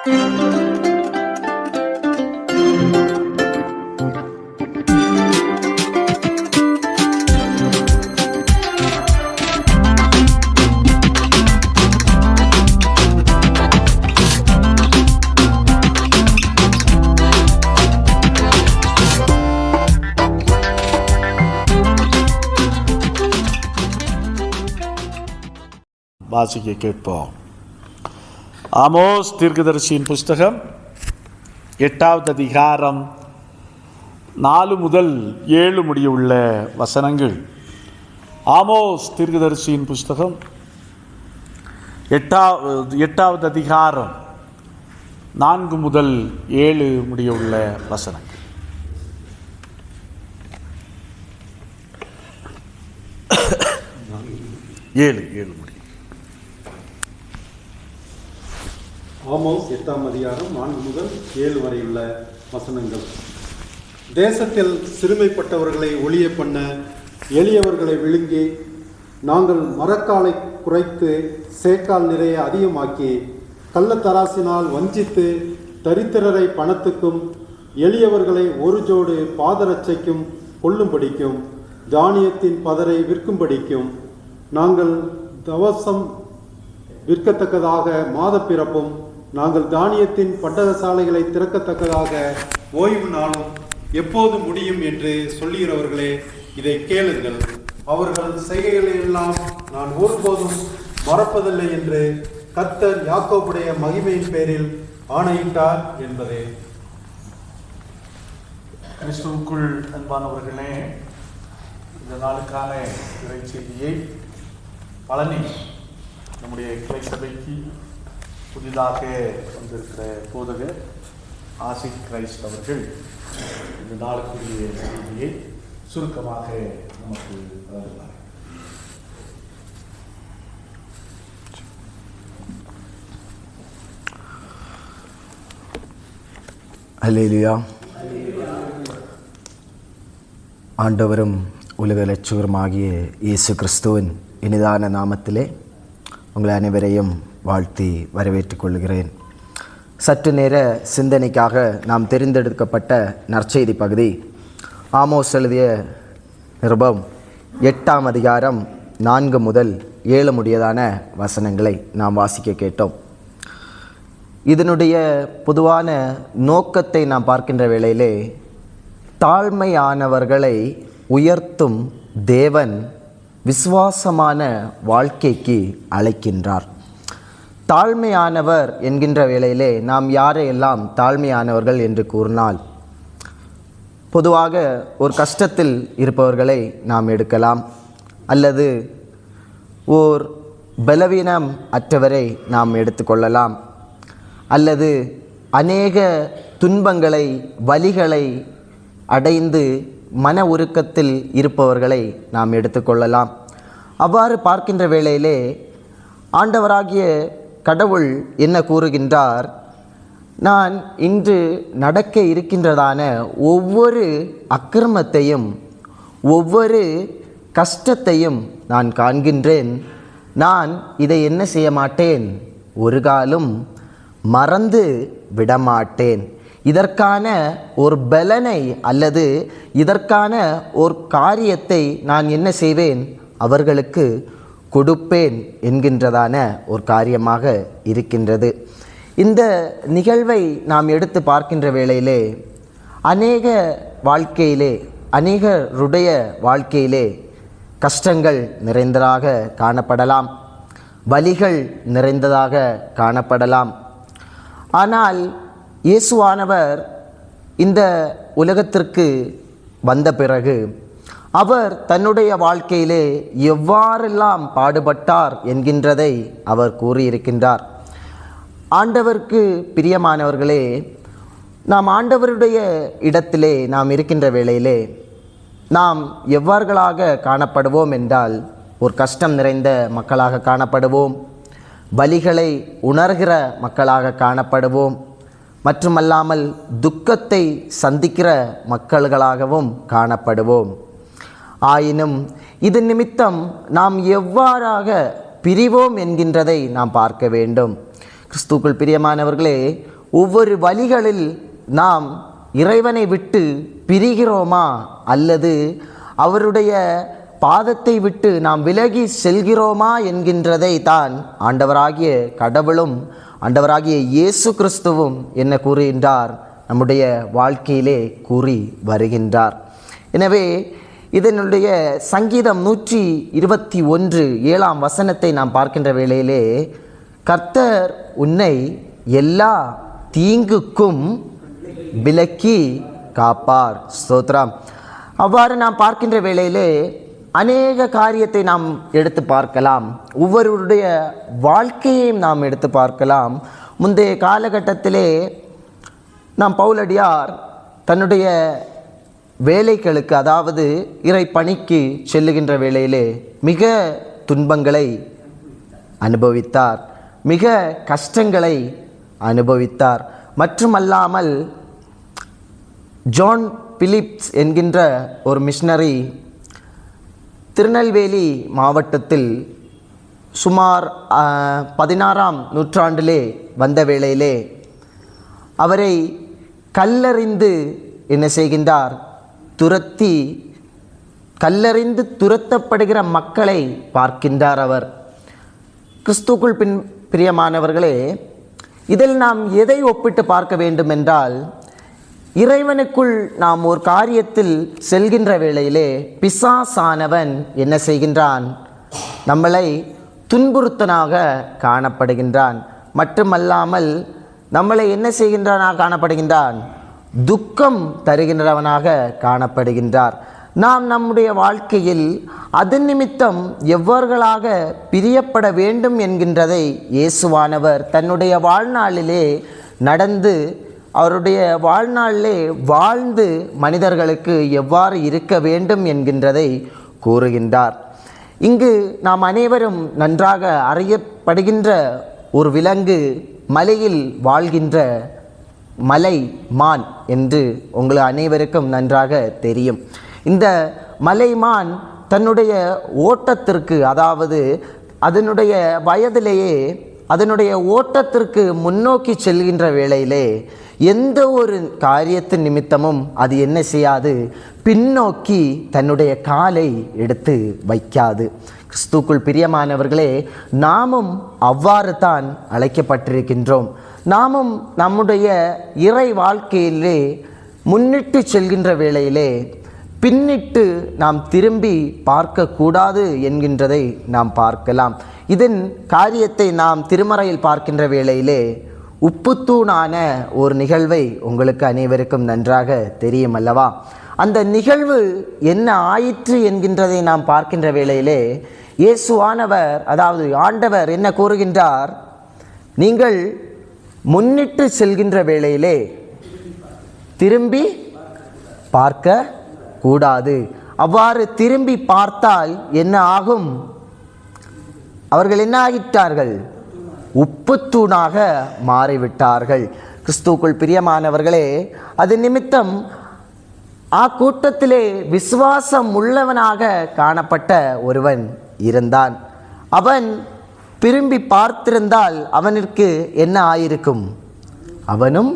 வாசிக்க கேட்போம். ஆமோஸ் தீர்க்கதரிசியின் புஸ்தகம் 8வது அதிகாரம் 4 முதல் 7 முடியுள்ள வசனங்கள். ஆமோஸ் தீர்க்கதரிசியின் புஸ்தகம் 8வது அதிகாரம் 4 முதல் 7 முடியுள்ள வசனங்கள். ஏழு முடியும். ஆமோஸ் 8ஆம் அதிகாரம் 4 முதல் 7 வரையுள்ள வசனங்கள். தேசத்தில் சிறுமைப்பட்டவர்களை ஒழிய பண்ண, எளியவர்களை விழுங்கி, நாங்கள் மரக்காலை குறைத்து சேக்கால் நிறைய அதிகமாக்கி, கள்ளத்தராசினால் வஞ்சித்து, தரித்திரரை பணத்துக்கும் எளியவர்களை ஒரு ஜோடு பாதரட்சைக்கும் கொள்ளும்படிக்கும், தானியத்தின் பதரை விற்கும்படிக்கும், நாங்கள் தவசம் விற்கத்தக்கதாக மாத பிறப்பும், நாங்கள் தானியத்தின் பண்டகசாலைகளை திறக்கத்தக்கதாக ஓய்வு நாளும் எப்போது முடியும் என்று சொல்லுகிறவர்களே, இதை கேளுங்கள். அவர்கள் செய்கைகளை எல்லாம் நான் ஒருபோதும் மறப்பதில்லை என்று கர்த்தர் யாக்கோபுடைய மகிமையின் பேரில் ஆணையிட்டார் என்பதே. கிறிஸ்துவுக்குள் அன்பானவர்களே, இந்த நாளுக்கான இறை செய்தியை பழனி நம்முடைய கிளை சபைக்கு புதிதாக வந்திருக்கிற போதகர் ஆசிக் கிரைஸ்ட் அவர்கள் இந்த நாளுக்குரிய செய்தியை சுருக்கமாக நமக்கு வழங்குவார். அல்லேலூயா. ஆண்டவரும் உலக இரட்சகருமாகிய இயேசு கிறிஸ்துவின் இனிதான நாமத்திலே உங்களை அனைவரையும் வாழ்த்தி வரவேற்றுக் கொள்கிறேன். சற்று நேர சிந்தனைக்காக நாம் தெரிந்தெடுக்கப்பட்ட நற்செய்தி பகுதி ஆமோஸ் எழுதிய நிருபம் 8ஆம் அதிகாரம் 4 முதல் 7 முடியதான வசனங்களை நாம் வாசிக்க கேட்டோம். இதனுடைய பொதுவான நோக்கத்தை நாம் பார்க்கின்ற வேளையிலே, தாழ்மையானவர்களை உயர்த்தும் தேவன் விசுவாசமான வாழ்க்கைக்கு அழைக்கின்றார். தாழ்மையானவர் என்கின்ற வேளையிலே நாம் யாரையெல்லாம் தாழ்மையானவர்கள் என்று கூறினால், பொதுவாக ஒரு கஷ்டத்தில் இருப்பவர்களை நாம் எடுக்கலாம், அல்லது ஓர் பலவீனம் அற்றவரை நாம் எடுத்துக்கொள்ளலாம், அல்லது அநேக துன்பங்களை வலிகளை அடைந்து மன உருக்கத்தில் இருப்பவர்களை நாம் எடுத்துக்கொள்ளலாம். அவ்வாறு பார்க்கின்ற வேளையிலே ஆண்டவராகிய கடவுள் என்ன கூறுகின்றார்? நான் இன்று நடக்க இருக்கின்றதான ஒவ்வொரு அக்கிரமத்தையும் ஒவ்வொரு கஷ்டத்தையும் நான் காண்கின்றேன். நான் இதை என்ன செய்ய மாட்டேன், ஒரு காலும் மறந்து விடமாட்டேன். இதற்கான ஒரு பலனை அல்லது இதற்கான ஒரு காரியத்தை நான் என்ன செய்வேன், அவர்களுக்கு கொடுப்பேன் என்கின்றதான ஒரு காரியமாக இருக்கின்றது. இந்த நிகழ்வை நாம் எடுத்து பார்க்கின்ற வேளையிலே அநேக வாழ்க்கையிலே, அநேகருடைய வாழ்க்கையிலே கஷ்டங்கள் நிறைந்ததாக காணப்படலாம், வலிகள் நிறைந்ததாக காணப்படலாம். ஆனால் இயேசுவானவர் இந்த உலகத்திற்கு வந்த பிறகு அவர் தன்னுடைய வாழ்க்கையிலே எவ்வாறெல்லாம் பாடுபட்டார் என்கின்றதை அவர் கூறியிருக்கின்றார். ஆண்டவருக்கு பிரியமானவர்களே, நாம் ஆண்டவருடைய இடத்திலே நாம் இருக்கின்ற வேளையிலே நாம் எவ்வாறுகளாக காணப்படுவோம் என்றால், ஒரு கஷ்டம் நிறைந்த மக்களாக காணப்படுவோம், வலிகளை உணர்கிற மக்களாக காணப்படுவோம், மட்டுமல்லாமல் துக்கத்தை சந்திக்கிற மக்கள்களாகவும் காணப்படுவோம். ஆயினும் இது நிமித்தம் நாம் எவ்வாறாக பிரிவோம் என்கின்றதை நாம் பார்க்க வேண்டும். கிறிஸ்துக்குள் பிரியமானவர்களே, ஒவ்வொரு வழிகளில் நாம் இறைவனை விட்டு பிரிகிறோமா அல்லது அவருடைய பாதத்தை விட்டு நாம் விலகி செல்கிறோமா என்கின்றதை தான் ஆண்டவராகிய கடவுளும் ஆண்டவராகிய இயேசு கிறிஸ்துவும் என்ன கூறுகின்றார், நம்முடைய வாழ்க்கையிலே கூறி வருகின்றார். எனவே இதனுடைய சங்கீதம் 121:7 நாம் பார்க்கின்ற வேளையிலே, கர்த்தர் உன்னை எல்லா தீங்குக்கும் விலக்கி காப்பார். ஸ்தோத்திரம். அவ்வாறு நாம் பார்க்கின்ற வேளையிலே அநேக காரியத்தை நாம் எடுத்து பார்க்கலாம். ஒவ்வொருவருடைய வாழ்க்கையையும் நாம் எடுத்து பார்க்கலாம். முந்தைய காலகட்டத்திலே நாம் பவுலடியார் தன்னுடைய வேலைகளுக்கு, அதாவது இறை பணிக்கு செல்லுகின்ற வேளையிலே மிக துன்பங்களை அனுபவித்தார், மிக கஷ்டங்களை அனுபவித்தார். மட்டுமல்லாமல் ஜான் பிலிப்ஸ் என்கின்ற ஒரு மிஷனரி திருநெல்வேலி மாவட்டத்தில் சுமார் 16ஆம் நூற்றாண்டிலே வந்த வேளையிலே அவரை கல்லறிந்து என்ன செய்கின்றார், கல்லறிந்து துரத்தப்படுகிற மக்களை பார்க்கின்றார் அவர். கிறிஸ்துக்குள் பிரியமானவர்களே, இதில் நாம் எதை ஒப்பிட்டு பார்க்க வேண்டும் என்றால், இறைவனுக்குள் நாம் ஒரு காரியத்தில் செல்கின்ற வேளையிலே பிசாசானவன் என்ன செய்கின்றான், நம்மளை துன்புறுத்தனாக காணப்படுகின்றான். மட்டுமல்லாமல் நம்மளை என்ன செய்கின்றவனாக காணப்படுகின்றான், துக்கம் தருகின்றவனாக காணப்படுகின்றார். நாம் நம்முடைய வாழ்க்கையில் அதன் நிமித்தம் எவ்வர்களாக பிரியப்பட வேண்டும் என்கின்றதை இயேசுவானவர் தன்னுடைய வாழ்நாளிலே நடந்து, அவருடைய வாழ்நாளிலே வாழ்ந்து மனிதர்களுக்கு எவ்வாறு இருக்க வேண்டும் என்கின்றதை கூறுகின்றார். இங்கு நாம் அனைவரும் நன்றாக அறியப்படுகின்ற ஒரு விலங்கு மலையில் வாழ்கின்ற மலை மான் என்று உங்கள் அனைவருக்கும் நன்றாக தெரியும். இந்த மலைமான் தன்னுடைய ஓட்டத்திற்கு, அதாவது அதனுடைய வயதிலேயே அதனுடைய ஓட்டத்திற்கு முன்னோக்கி செல்கின்ற வேளையிலே எந்த ஒரு காரியத்தின் நிமித்தமும் அது என்ன செய்யாது, பின்னோக்கி தன்னுடைய காலை எடுத்து வைக்காது. கிறிஸ்துக்குள் பிரியமானவர்களே, நாமும் அவ்வாறு தான் அழைக்கப்பட்டிருக்கின்றோம். நாமும் நம்முடைய இறை வாழ்க்கையிலே முன்னிட்டு செல்கின்ற வேளையிலே பின்னிட்டு நாம் திரும்பி பார்க்கக்கூடாது என்கின்றதை நாம் பார்க்கலாம். இதன் காரியத்தை நாம் திருமறையில் பார்க்கின்ற வேளையிலே உப்புத்தூணான ஒரு நிகழ்வை உங்களுக்கு அனைவருக்கும் நன்றாக தெரியும் அல்லவா? அந்த நிகழ்வு என்ன ஆயிற்று என்கின்றதை நாம் பார்க்கின்ற வேளையிலே இயேசுவானவர், அதாவது ஆண்டவர் என்ன கூறுகின்றார், நீங்கள் முன்னிட்டு செல்கின்ற வேளையிலே திரும்பி பார்க்க கூடாது. அவ்வாறு திரும்பி பார்த்தால் என்ன ஆகும்? அவர்கள் என்ன ஆகிட்டார்கள்? உப்புத்தூணாக மாறிவிட்டார்கள். கிறிஸ்துவுக்குள் பிரியமானவர்களே, அது நிமித்தம் கூட்டத்திலே விசுவாசம் உள்ளவனாக காணப்பட்ட ஒருவன் இருந்தான். அவன் திரும்பி பார்த்திருந்தால் அவனுக்கு என்ன ஆயிருக்கும்? அவனும்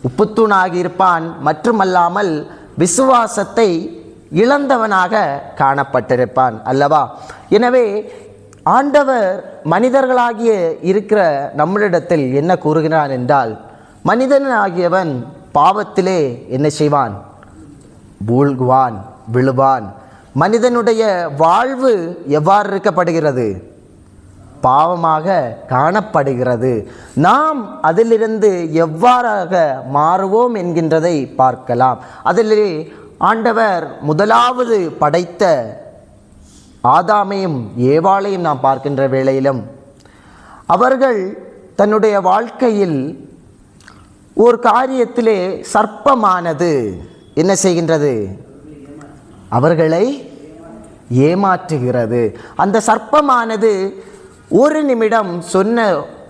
உப்புத்தூணாகியிருப்பான். மட்டுமல்லாமல் விசுவாசத்தை இழந்தவனாக காணப்பட்டிருப்பான் அல்லவா? எனவே ஆண்டவர் மனிதர்களாகிய இருக்கிற நம்மளிடத்தில் என்ன கூறுகிறான் என்றால், மனிதனாகியவன் பாவத்திலே என்ன செய்வான்? வீழ்வான், விழுவான். மனிதனுடைய வாழ்வு எவ்வாறு இருக்கப்படுகிறது? பாவமாக காணப்படுகிறது. நாம் அதிலிருந்து எவ்வாறாக மாறுவோம் என்கின்றதை பார்க்கலாம். அதிலே ஆண்டவர் முதலாவது படைத்த ஆதாமையும் ஏவாளையும் நாம் பார்க்கின்ற வேளையிலும் அவர்கள் தன்னுடைய வாழ்க்கையில் ஒரு காரியத்திலே சர்ப்பமானது என்ன செய்கின்றது? அவர்களை ஏமாற்றுகிறது. அந்த சர்ப்பமானது ஒரு நிமிடம் சொன்ன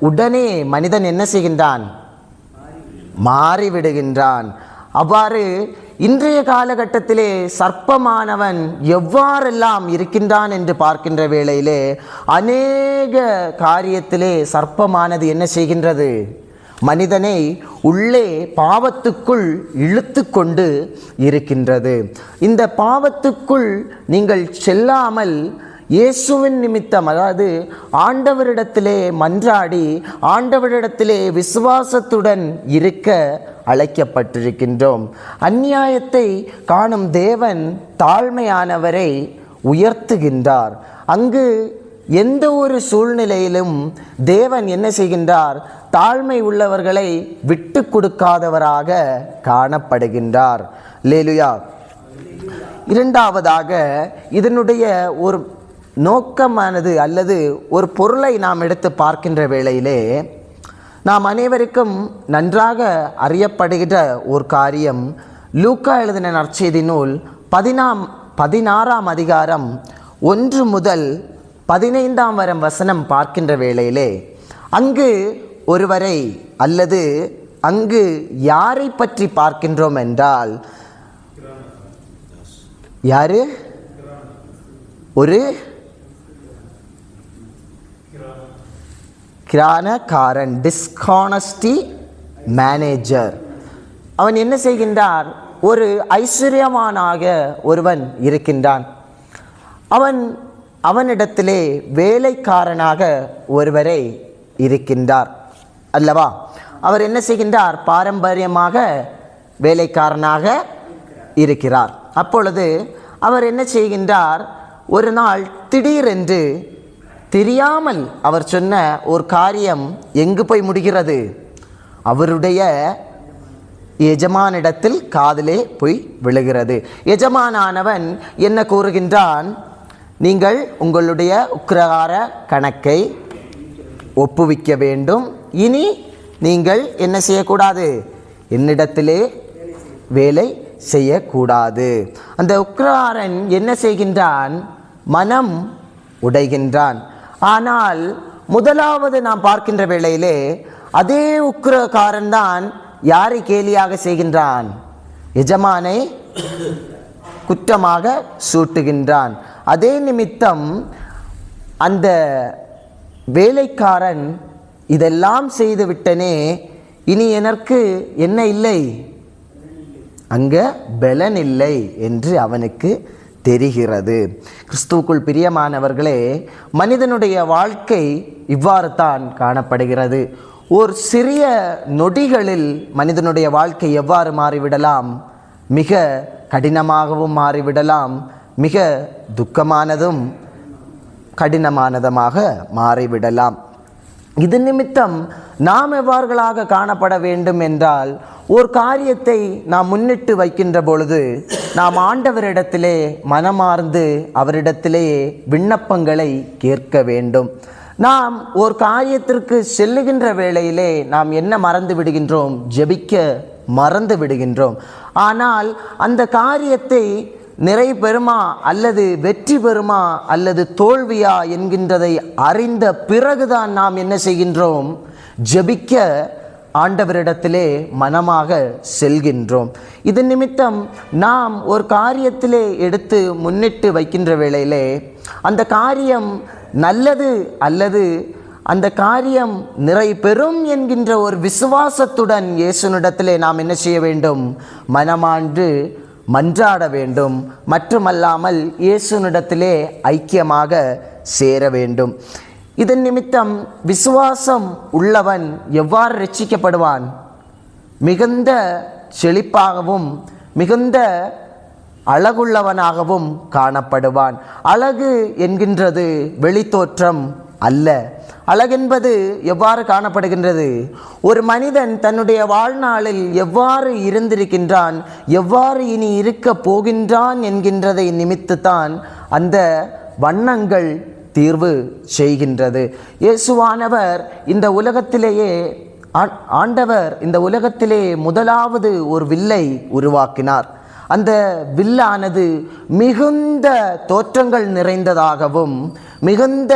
உடனே மனிதன் என்ன செய்கின்றான்? மாறிவிடுகின்றான். அவ்வாறு இன்றைய காலகட்டத்திலே சர்ப்பமானவன் எவ்வாறெல்லாம் இருக்கின்றான் என்று பார்க்கின்ற வேளையிலே அநேக காரியத்திலே சர்ப்பமானது என்ன செய்கின்றது? மனிதனை உள்ளே பாவத்துக்குள் இழுத்து கொண்டு இருக்கின்றது. இந்த பாவத்துக்குள் நீங்கள் செல்லாமல் இயேசுவின் நிமித்தம், அதாவது ஆண்டவரிடத்திலே மன்றாடி ஆண்டவரிடத்திலே விசுவாசத்துடன் இருக்க அழைக்கப்பட்டிருக்கின்றோம். அந்நியாயத்தை காணும் தேவன் தாழ்மையானவரை உயர்த்துகின்றார். அங்கு எந்த ஒரு சூழ்நிலையிலும் தேவன் என்ன செய்கின்றார்? தாழ்மை உள்ளவர்களை விட்டு கொடுக்காதவராக காணப்படுகின்றார். அல்லேலூயா. இரண்டாவதாக இதனுடைய ஒரு நோக்கமானது அல்லது ஒரு பொருளை நாம் எடுத்து பார்க்கின்ற வேளையிலே நாம் அனைவருக்கும் நன்றாக அறியப்படுகிற ஒரு காரியம், லூக்கா எழுதின நற்செய்தி நூல் 16ஆம் அதிகாரம் 1 முதல் 15ஆம் வசனம் பார்க்கின்ற வேளையிலே அங்கு ஒருவரை அல்லது அங்கு யாரை பற்றி பார்க்கின்றோம் என்றால், யாரு? ஒரு கிரானக்காரன், டிஸ்கானஸ்டி மேனேஜர். அவன் என்ன செய்கின்றார்? ஒரு ஐஸ்வர்யவானாக ஒருவன் இருக்கின்றான். அவனிடத்திலே வேலைக்காரனாக ஒருவரை இருக்கின்றார் அல்லவா? அவர் என்ன செய்கின்றார்? பாரம்பரியமாக வேலைக்காரனாக இருக்கிறார். அப்பொழுது அவர் என்ன செய்கின்றார்? ஒரு நாள் திடீரென்று தெரியாமல் அவர் சொன்ன ஒரு காரியம் எங்கு போய் முடிகிறது? அவருடைய எஜமானிடத்தில் காதிலே போய் விழுகிறது. எஜமானானவன் என்ன கூறுகின்றான்? நீங்கள் உங்களுடைய உக்கிரகார கணக்கை ஒப்புவிக்க வேண்டும். இனி நீங்கள் என்ன செய்யக்கூடாது? என்னிடத்திலே வேலை செய்யக்கூடாது. அந்த உக்கிரகாரன் என்ன செய்கின்றான்? மனம் உடைகின்றான். ஆனால் முதலாவது நாம் பார்க்கின்ற வேளையிலே அதே உக்கிரகாரன் தான் யாரை கேலியாக செய்கின்றான்? எஜமானை குற்றமாக சூட்டுகின்றான். அதே நிமித்தம் அந்த வேலைக்காரன் இதெல்லாம் செய்து விட்டனே, இனி எனக்கு என்ன இல்லை? அங்க பலன் இல்லை என்று அவனுக்கு தெரிகிறது. கிறிஸ்துவுக்குள் பிரியமானவர்களே, மனிதனுடைய வாழ்க்கை இவ்வாறு தான் காணப்படுகிறது. ஒரு சிறிய நொடிகளில் மனிதனுடைய வாழ்க்கை எவ்வாறு மாறிவிடலாம்? மிக கடினமாகவும் மாறிவிடலாம், மிக துக்கமானதும் கடினமானதுமாக மாறிவிடலாம். இது நிமித்தம் நாம் எவ்வாறுகளாக காணப்பட வேண்டும் என்றால், ஒரு காரியத்தை நாம் முன்னிட்டு வைக்கின்ற பொழுது நாம் ஆண்டவரிடத்திலே மனமார்ந்து அவரிடத்திலே விண்ணப்பங்களை கேட்க வேண்டும். நாம் ஒரு காரியத்திற்கு செல்லுகின்ற வேளையிலே நாம் என்ன மறந்து விடுகின்றோம்? ஜெபிக்க மறந்து விடுகின்றோம். ஆனால் அந்த காரியத்தை நிறை பெறுமா அல்லது வெற்றி பெறுமா அல்லது தோல்வியா என்கின்றதை அறிந்த பிறகுதான் நாம் என்ன செய்கின்றோம்? ஜெபிக்க ஆண்டவரிடத்திலே மனமாக செல்கின்றோம். இதன் நிமித்தம் நாம் ஒரு காரியத்திலே எடுத்து முன்னிட்டு வைக்கின்ற வேளையிலே அந்த காரியம் நல்லது அல்லது அந்த காரியம் நிறை பெறும் என்கின்ற ஒரு விசுவாசத்துடன் இயேசுனிடத்திலே நாம் என்ன செய்ய வேண்டும்? மனமாண்டு மன்றாட வேண்டும். மட்டுமல்லாமல் இயேசுனிடத்திலே ஐக்கியமாக சேர வேண்டும். இதன் நிமித்தம் விசுவாசம் உள்ளவன் எவ்வாறு ரட்சிக்கப்படுவான்? மிகுந்த செழிப்பாகவும் மிகுந்த அழகுள்ளவனாகவும் காணப்படுவான். அழகு என்கின்றது வெளித்தோற்றம் அல்ல. அழகென்பது எவ்வாறு காணப்படுகின்றது? ஒரு மனிதன் தன்னுடைய வாழ்நாளில் எவ்வாறு இருந்திருக்கின்றான், எவ்வாறு இனி இருக்க போகின்றான் என்கின்றதை நிமித்துத்தான் அந்த வண்ணங்கள் தீர்வு செய்கின்றது. இயேசுவானவர் இந்த உலகத்திலேயே ஆண்டவர் இந்த உலகத்திலே முதலாவது ஒரு வில்லை உருவாக்கினார். அந்த வில்லானது மிகுந்த தோற்றங்கள் நிறைந்ததாகவும் மிகுந்த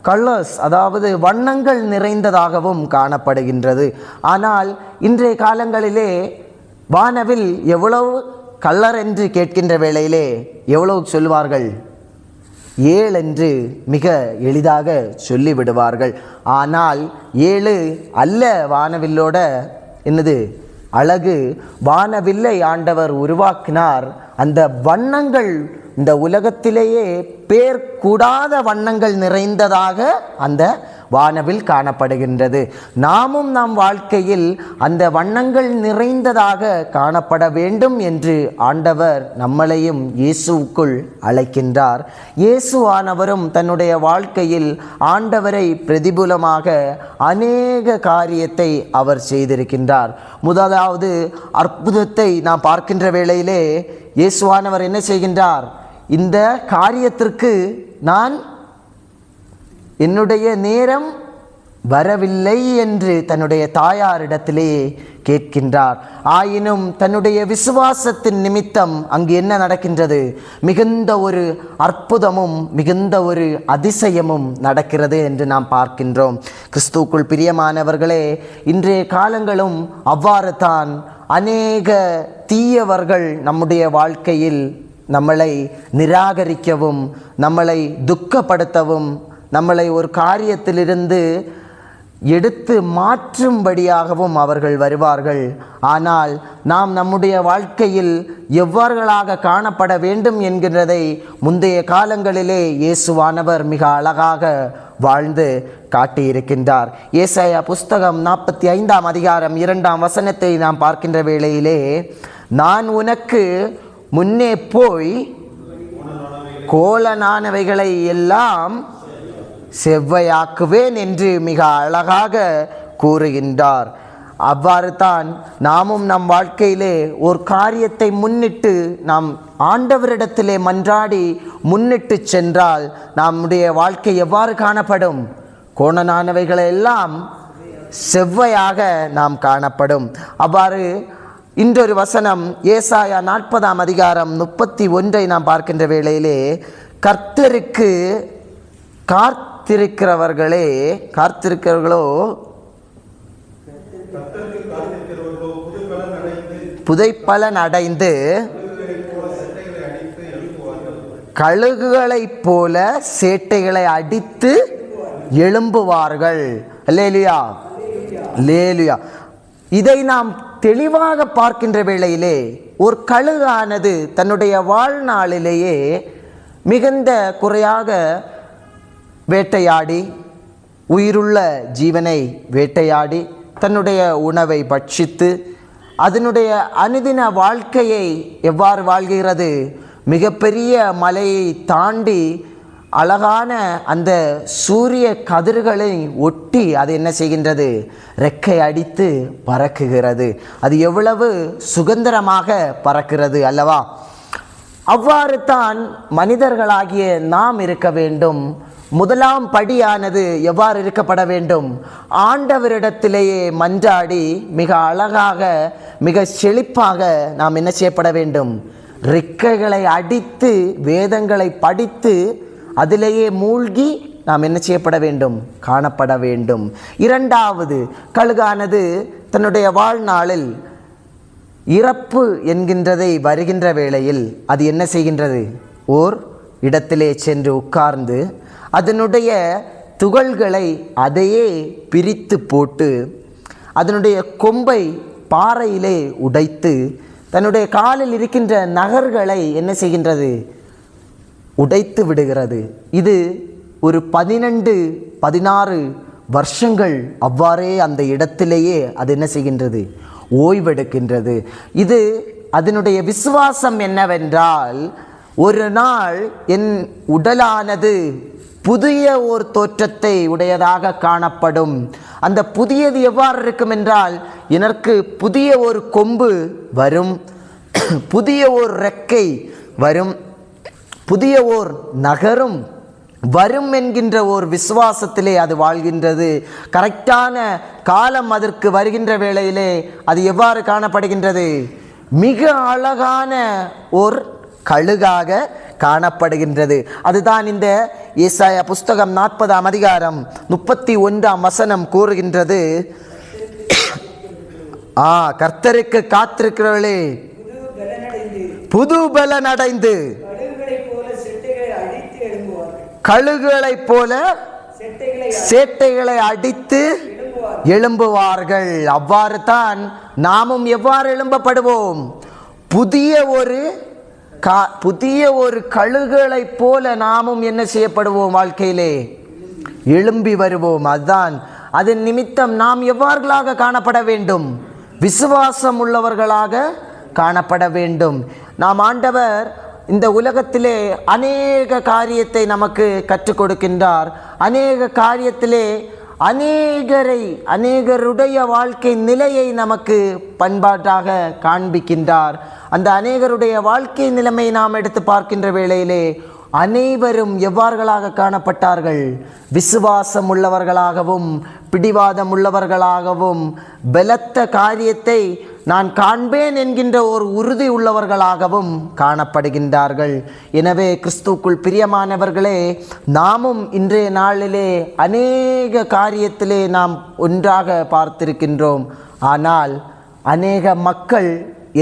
கலர்ஸ், அதாவது வண்ணங்கள் நிறைந்ததாகவும் காணப்படுகின்றது. ஆனால் இன்றைய காலங்களிலே வானவில் எவ்வளவு கலர் என்று கேட்கின்ற வேளையிலே எவ்வளவு சொல்வார்கள்? 7 என்று மிக எளிதாக சொல்லிவிடுவார்கள். ஆனால் 7 அல்ல வானவில்லோட என்னது அழகு. வானவில்லை ஆண்டவர் உருவாக்கினார். அந்த வண்ணங்கள் இந்த உலகத்திலேயே பேர் கூடாத வண்ணங்கள் நிறைந்ததாக அந்த வானவில் காணப்படுகின்றது. நாமும் நம் வாழ்க்கையில் அந்த வண்ணங்கள் நிறைந்ததாக காணப்பட வேண்டும் என்று ஆண்டவர் நம்மளையும் இயேசுவுக்குள் அழைக்கின்றார். இயேசுவானவரும் தன்னுடைய வாழ்க்கையில் ஆண்டவரை பிரதிபூலமாக அநேக காரியத்தை அவர் செய்திருக்கின்றார். முதலாவது அற்புதத்தை நாம் பார்க்கின்ற வேளையிலே இயேசுவானவர் என்ன செய்கின்றார்? இந்த காரியத்திற்கு நான் என்னுடைய நேரம் வரவில்லை என்று தன்னுடைய தாயாரிடத்திலே கேட்கின்றார். ஆயினும் தன்னுடைய விசுவாசத்தின் நிமித்தம் அங்கு என்ன நடக்கின்றது? மிகுந்த ஒரு அற்புதமும் மிகுந்த ஒரு அதிசயமும் நடக்கிறது என்று நாம் பார்க்கின்றோம். கிறிஸ்துவுக்குள் பிரியமானவர்களே, இன்றைய காலங்களும் அவ்வாறு தான் அநேக தீயவர்கள் நம்முடைய வாழ்க்கையில் நம்மளை நிராகரிக்கவும் நம்மளை துக்கப்படுத்தவும் நம்மளை ஒரு காரியத்திலிருந்து எடுத்து மாற்றும்படியாகவும் அவர்கள் வருவார்கள். ஆனால் நாம் நம்முடைய வாழ்க்கையில் எவ்வாறுகளாக காணப்பட வேண்டும் என்கிறதை முந்தைய காலங்களிலே இயேசுவானவர் மிக அழகாக வாழ்ந்து காட்டியிருக்கின்றார். ஏசாயா புஸ்தகம் 45ஆம் அதிகாரம் 2ஆம் வசனத்தை நாம் பார்க்கின்ற வேளையிலே, நான் உனக்கு முன்னே போய் கோலனானவைகளை எல்லாம் செவ்வையாக்குவேன் என்று மிக அழகாக கூறுகின்றார். அவ்வாறு தான் நாமும் நம் வாழ்க்கையிலே ஒரு காரியத்தை முன்னிட்டு நாம் ஆண்டவரிடத்திலே மன்றாடி முன்னிட்டு சென்றால் நம்முடைய வாழ்க்கை எவ்வாறு காணப்படும்? கோணனானவைகளை எல்லாம் செவ்வையாக நாம் காணப்படும். அவ்வாறு இன்றொரு வசனம் ஏசாயா 40ஆம் அதிகாரம் 31ஐ நாம் பார்க்கின்ற வேளையிலே, கர்த்தருக்கு காத்திருக்கிறவர்களோ புதைப்பலன் அடைந்து கழுகுகளைப் போல சேட்டைகளை அடித்து எழும்புவார்கள். அல்லேலூயா, அல்லேலூயா. இதை நாம் தெளிவாக பார்க்கின்ற வேளையிலே ஒரு கழுகானது தன்னுடைய வாழ்நாளிலேயே மிகுந்த குறையாக வேட்டையாடி உயிருள்ள ஜீவனை வேட்டையாடி தன்னுடைய உணவை பட்சித்து அதனுடைய அனுதின வாழ்க்கையை எவ்வாறு வாழ்கிறது? மிகப்பெரிய மலையை தாண்டி அழகான அந்த சூரிய கதிர்களை ஒட்டி அது என்ன செய்கின்றது? ரெக்கை அடித்து பறக்குகிறது. அது எவ்வளவு சுதந்திரமாக பறக்கிறது அல்லவா? அவ்வாறு தான் மனிதர்களாகிய நாம் இருக்க வேண்டும். முதலாம் படியானது எவ்வாறு இருக்கப்பட வேண்டும்? ஆண்டவரிடத்திலேயே மன்றாடி மிக அழகாக மிக செழிப்பாக நாம் என்ன செய்யப்பட வேண்டும்? ரெக்கைகளை அடித்து வேதங்களை படித்து அதிலேயே மூழ்கி நாம் என்ன செய்யப்பட வேண்டும்? காணப்பட வேண்டும். இரண்டாவது, கழுகானது தன்னுடைய வாழ்நாளில் இறப்பு என்கின்றதை வருகின்ற வேளையில் அது என்ன செய்கின்றது? ஓர் இடத்திலே சென்று உட்கார்ந்து அதனுடைய துகள்களை அதையே பிரித்து போட்டு அதனுடைய கொம்பை பாறையிலே உடைத்து தன்னுடைய காலில் இருக்கின்ற நகர்களை என்ன செய்கின்றது? உடைத்து விடுகிறது. இது ஒரு 12-16 வருஷங்கள் அவ்வாறே அந்த இடத்திலேயே அது என்ன செய்கின்றது? ஓய்வெடுக்கின்றது. இது அதனுடைய விசுவாசம் என்னவென்றால், ஒரு நாள் என் உடலானது புதிய ஒரு தோற்றத்தை உடையதாக காணப்படும். அந்த புதியது எவ்வாறு இருக்கும் என்றால், எனக்கு புதிய ஒரு கொம்பு வரும், புதிய ஒரு ரெக்கை வரும், புதிய ஓர் நகரும் வரும் என்கின்ற ஒரு விசுவாசத்திலே அது வாழ்கின்றது. கரெக்டான காலம் அதற்கு வருகின்ற வேளையிலே அது எவ்வாறு காணப்படுகின்றது? மிக அழகான ஒரு கழுகாக காணப்படுகின்றது. அதுதான் இந்த ஏசாயா புஸ்தகம் 40ஆம் அதிகாரம் 31ஆம் வசனம் கூறுகின்றது. கர்த்தருக்கு காத்திருக்கிறவர்களே புது பலன் அடைந்து கழுகுகளைப் போல சேட்டைகளை அடித்து எழும்புவார்கள். அவ்வாறு தான் நாமும் எவ்வாறு எழும்பப்படுவோம்? புதிய ஒரு கழுகுகளைப் போல நாமும் என்ன செய்யப்படுவோம்? வாழ்க்கையிலே எழும்பி வருவோம். அதுதான் அதன் நிமித்தம் நாம் எவ்வாறுகளாக காணப்பட வேண்டும்? விசுவாசம் உள்ளவர்களாக காணப்பட வேண்டும். நாம் ஆண்டவர் இந்த உலகத்திலே அநேக காரியத்தை நமக்கு கற்றுக் கொடுக்கின்றார். அநேக காரியத்திலே அநேகருடைய வாழ்க்கை நிலையை நமக்கு பண்பாட்டாக காண்பிக்கின்றார். அந்த அநேகருடைய வாழ்க்கை நிலைமை நாம் எடுத்து பார்க்கின்ற வேளையிலே அனைவரும் எவ்வாறுகளாக காணப்பட்டார்கள்? விசுவாசம் உள்ளவர்களாகவும் பிடிவாதம் உள்ளவர்களாகவும் பலத்த காரியத்தை நான் காண்பேன் என்கின்ற ஒரு உறுதி உள்ளவர்களாகவும் காணப்படுகின்றார்கள். எனவே கிறிஸ்துவுக்குள் பிரியமானவர்களே, நாமும் இன்றைய நாளிலே அநேக காரியத்திலே நாம் ஒன்றாக பார்த்திருக்கின்றோம். ஆனால் அநேக மக்கள்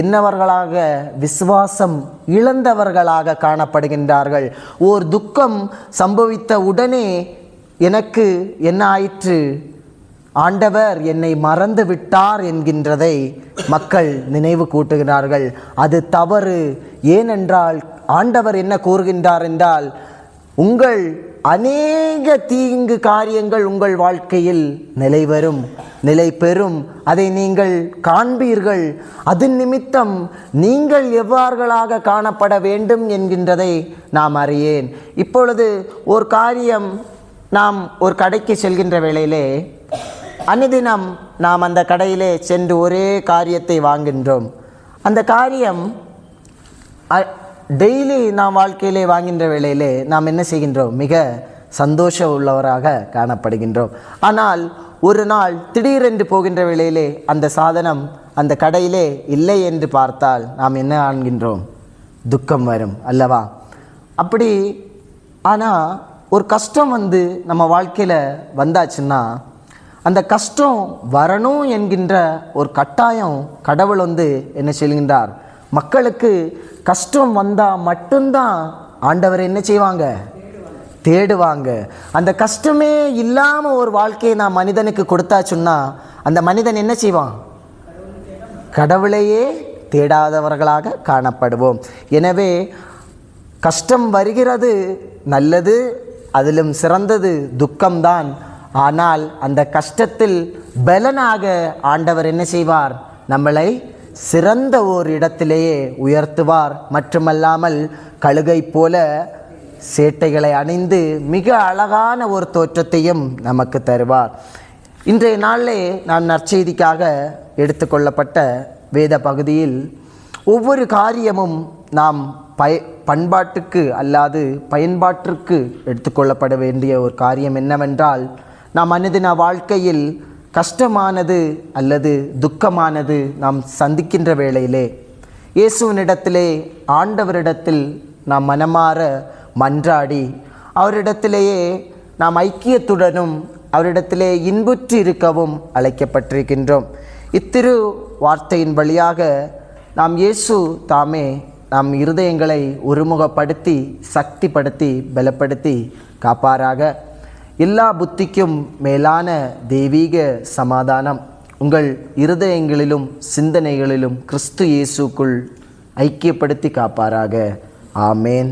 என்னவர்களாக? விசுவாசம் இழந்தவர்களாக காணப்படுகின்றார்கள். ஓர் துக்கம் சம்பவித்த உடனே எனக்கு என்ன ஆயிற்று? ஆண்டவர் என்னை மறந்து விட்டார் என்கின்றதை மக்கள் நினைவு கூட்டுகிறார்கள். அது தவறு. ஏனென்றால் ஆண்டவர் என்ன கூறுகின்றார் என்றால், உங்கள் அநேக தீங்கு காரியங்கள் உங்கள் வாழ்க்கையில் நிலை பெறும். அதை நீங்கள் காண்பீர்கள். அதன் நிமித்தம் நீங்கள் எவ்வாறுகளாக காணப்பட வேண்டும் என்கின்றதை நாம் அறியேன். இப்பொழுது ஒரு காரியம், நாம் ஒரு கடைக்கு செல்கின்ற வேளையிலே அனுதினம் நாம் அந்த கடையிலே சென்று ஒரே காரியத்தை வாங்கின்றோம். அந்த காரியம் டெய்லி நாம் வாழ்க்கையிலே வாங்கின்ற வேளையிலே நாம் என்ன செய்கின்றோம்? மிக சந்தோஷம் உள்ளவராக காணப்படுகின்றோம். ஆனால் ஒரு நாள் திடீரென்று போகின்ற வேளையிலே அந்த சாதனம் அந்த கடையிலே இல்லை என்று பார்த்தால் நாம் என்ன ஆண்கின்றோம்? துக்கம் வரும் அல்லவா? அப்படி ஆனால் ஒரு கஷ்டம் நம்ம வாழ்க்கையில் வந்தாச்சுன்னா அந்த கஷ்டம் வரணும் என்கின்ற ஒரு கட்டாயம் கடவுள் என்ன சொல்கின்றார்? மக்களுக்கு கஷ்டம் வந்தால் மட்டும்தான் ஆண்டவர் என்ன செய்வாங்க? தேடுவாங்க. அந்த கஷ்டமே இல்லாமல் ஒரு வாழ்க்கையை நான் மனிதனுக்கு கொடுத்தாச்சுன்னா அந்த மனிதன் என்ன செய்வான்? கடவுளையே தேடாதவர்களாக காணப்படுவோம். எனவே கஷ்டம் வருகிறது, நல்லது, அதிலும் சிறந்தது துக்கம்தான். ஆனால் அந்த கஷ்டத்தில் பலனாக ஆண்டவர் என்ன செய்வார்? நம்மளை சிறந்த ஓர் இடத்திலேயே உயர்த்துவார். மட்டுமல்லாமல் கழுகை போல சேட்டைகளை அணிந்து மிக அழகான ஒரு தோற்றத்தையும் நமக்கு தருவார். இன்றைய நாளிலே நான் நற்செய்திக்காக எடுத்துக்கொள்ளப்பட்ட வேத பகுதியில் ஒவ்வொரு காரியமும் நாம் பண்பாட்டுக்கு அல்லாது பயன்பாட்டிற்கு எடுத்துக்கொள்ளப்பட வேண்டிய ஒரு காரியம் என்னவென்றால், நாம் அனுதின வாழ்க்கையில் கஷ்டமானது அல்லது துக்கமானது நாம் சந்திக்கின்ற வேளையிலே இயேசுவினிடத்திலே, ஆண்டவரிடத்தில் நாம் மனமாற மன்றாடி அவரிடத்திலேயே நாம் ஐக்கியத்துடனும் அவரிடத்திலே இன்புற்று இருக்கவும் அழைக்கப்பட்டிருக்கின்றோம். இத்திரு வார்த்தையின் வழியாக நாம் இயேசு தாமே நம் இருதயங்களை ஒருமுகப்படுத்தி சக்திப்படுத்தி பலப்படுத்தி காப்பாராக. எல்லா புத்திக்கும் மேலான தெய்வீக சமாதானம் உங்கள் இருதயங்களிலும் சிந்தனைகளிலும் கிறிஸ்து இயேசுக்குள் ஐக்கியப்படுத்தி காப்பாராக. ஆமேன்.